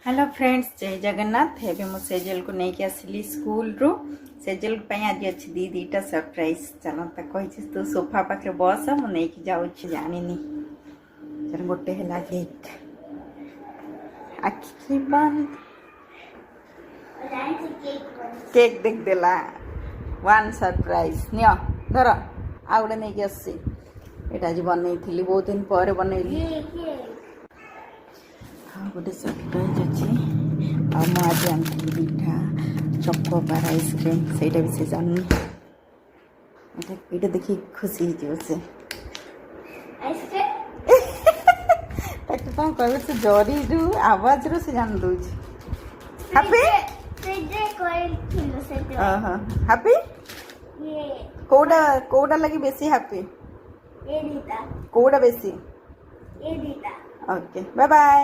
Hello friends, जय जगन्नाथ। हेबे मु सेजल को लेके आसली स्कूल रू। सेजल आज अच्छी दीटा सरप्राइज। चल कही तू सोफा पाखे बस मु नहीं जाऊँ जानी चल गोटे है गेट आखि बंद केक देख देला वन सरप्राइज नियो धर आ गोटे नहीं आसी एटा आज बनई बहुत दिन पर बनैली गोटे सरप्राइज अच्छे आज आनी दीटा चकोबार आइसक्रीम से भी जानी ये देखिए खुशी से कौन कह से जरी रू आवाज रू से जान दू हैप्पी हैप्पी कोडा कोडा लगी बेसी हैप्पी कोडा बेसी ओके बाय बाय।